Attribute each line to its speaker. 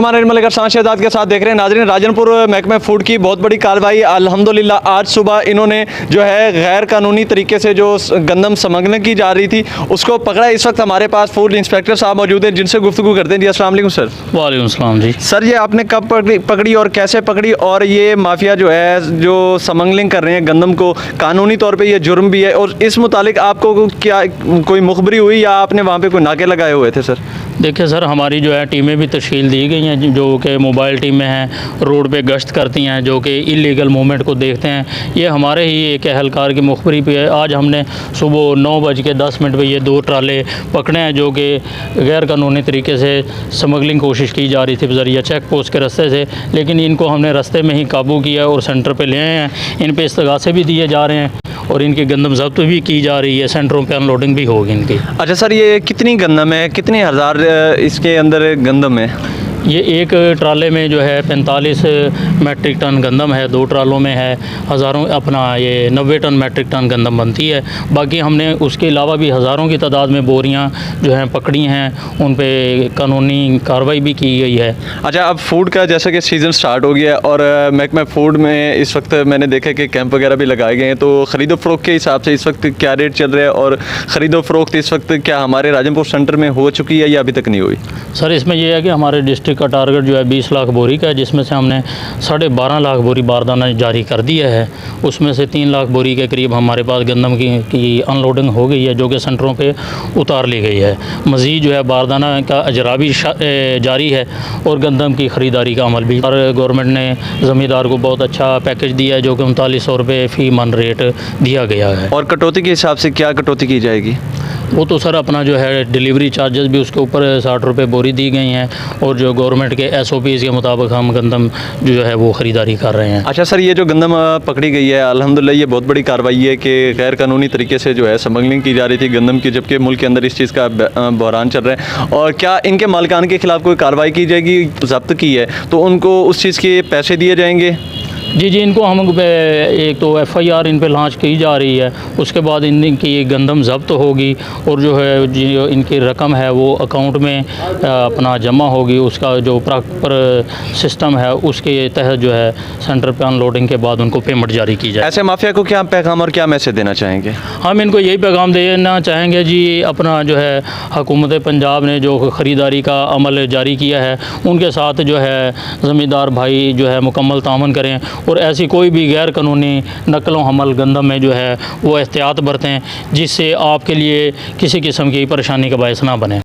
Speaker 1: हमारे मलिक अरसान शहजाद के साथ देख रहे हैं नाज़रीन, राजनपुर महकमे फूड की बहुत बड़ी कार्रवाई। अल्हम्दुलिल्लाह आज सुबह इन्होंने जो है गैर कानूनी तरीके से जो गंदम स्मगलिंग की जा रही थी उसको पकड़ा। इस वक्त हमारे पास फूड इंस्पेक्टर साहब मौजूद हैं जिनसे गुफ्तगू करते हैं। जी अस्सलाम वालेकुम सर।
Speaker 2: वालेकुम सलाम जी।
Speaker 1: सर ये आपने कब पकड़ी और कैसे पकड़ी, और ये माफिया जो है जो स्मगलिंग कर रहे हैं गंदम को, कानूनी तौर पर यह जुर्म भी है, और इस मुतालिक आपको क्या कोई मुखबरी हुई या आपने वहाँ पर कोई नाके लगाए हुए थे? सर
Speaker 2: देखिए सर, हमारी जो है टीमें भी तश्कील दी गई हैं जो कि मोबाइल टीमें हैं, रोड पे गश्त करती हैं, जो कि इलीगल मूवमेंट को देखते हैं। ये हमारे ही एक अहलकार की मुखबरी पे है। आज हमने सुबह 9:10 पे ये 2 ट्राले पकड़े हैं जो कि गैर कानूनी तरीके से स्मगलिंग कोशिश की जा रही थी बजरिया चेक पोस्ट के रास्ते से, लेकिन इनको हमने रास्ते में ही काबू किया और सेंटर पर ले आए हैं। इन पर इस्तगासे भी दिए जा रहे हैं और इनकी गंदम जब्त भी की जा रही है। सेंटरों पे अनलोडिंग भी होगी इनकी।
Speaker 1: अच्छा सर, ये कितनी गंदम है, कितने हज़ार इसके अंदर गंदम है?
Speaker 2: ये एक ट्राले में जो है 45 मेट्रिक टन गंदम है, 2 ट्रालों में है हज़ारों अपना ये 90 टन मेट्रिक टन गंदम बनती है। बाकी हमने उसके अलावा भी हज़ारों की तादाद में बोरियां जो हैं पकड़ी हैं, उन पे कानूनी कार्रवाई भी की गई है। अच्छा, अब फूड का जैसा कि सीज़न स्टार्ट हो गया है और महकमा फूड में इस वक्त मैंने देखा कि कैंप वगैरह भी लगाए गए हैं, तो ख़रीदो फ़रोख्त के हिसाब से इस वक्त क्या रेट चल रहा है, और ख़रीदो फ़रोख्त इस वक्त क्या हमारे राजनपुर सेंटर में हो चुकी है या अभी तक नहीं हुई? सर इसमें यह है कि हमारे डिस्ट्रिक्ट का टारगेट जो है 20 लाख बोरी का है, जिसमें से हमने 12.5 लाख बोरी बारदाना जारी कर दिया है। उसमें से 3 लाख बोरी के करीब हमारे पास गंदम की अनलोडिंग हो गई है जो कि सेंटरों पे उतार ली गई है। मज़ीद जो है बारदाना का अजरा भी जारी है और गंदम की ख़रीदारी का अमल भी। और गवर्नमेंट ने ज़मींदार को बहुत अच्छा पैकेज दिया है जो कि 3900 रुपये फ़ी मन रेट दिया गया है।
Speaker 1: और कटौती के हिसाब से क्या कटौती की जाएगी?
Speaker 2: वो तो सर अपना जो है डिलीवरी चार्जेस भी उसके ऊपर 60 रुपये बोरी दी गई हैं, और जो गवर्नमेंट के SOPs के मुताबिक हम गंदम जो है वो ख़रीदारी कर रहे हैं। अच्छा
Speaker 1: सर, ये जो गंदम पकड़ी गई है अल्हम्दुलिल्लाह ये बहुत बड़ी कार्रवाई है कि गैर कानूनी तरीके से जो है स्मगलिंग की जा रही थी गंदम की, जबकि मुल्क के अंदर इस चीज़ का बहरान चल रहा है। और क्या इनके मालिकान के ख़िलाफ़ कोई कार्रवाई की जाएगी? जब्त की है तो उनको उस चीज़ के पैसे दिए जाएंगे?
Speaker 2: जी, इनको हम एक तो FIR इन पे लॉन्च की जा रही है, उसके बाद इनकी गंदम जब्त होगी और जो है जो इनकी रकम है वो अकाउंट में अपना जमा होगी। उसका जो प्रॉपर सिस्टम है उसके तहत जो है सेंटर पे अनलोडिंग के बाद उनको पेमेंट जारी की जाए।
Speaker 1: ऐसे माफिया को क्या पैगाम और क्या मैसेज देना चाहेंगे?
Speaker 2: हम इनको यही पैगाम देना चाहेंगे जी, अपना जो है हुकूमत पंजाब ने जो ख़रीदारी का अमल जारी किया है उनके साथ जो है ज़मींदार भाई जो है मुकम्मल तामन करें, और ऐसी कोई भी गैर कानूनी नकलो हमल गंदम में जो है वो एहतियात बरतें जिससे आपके लिए किसी किस्म की परेशानी का बायस ना बने।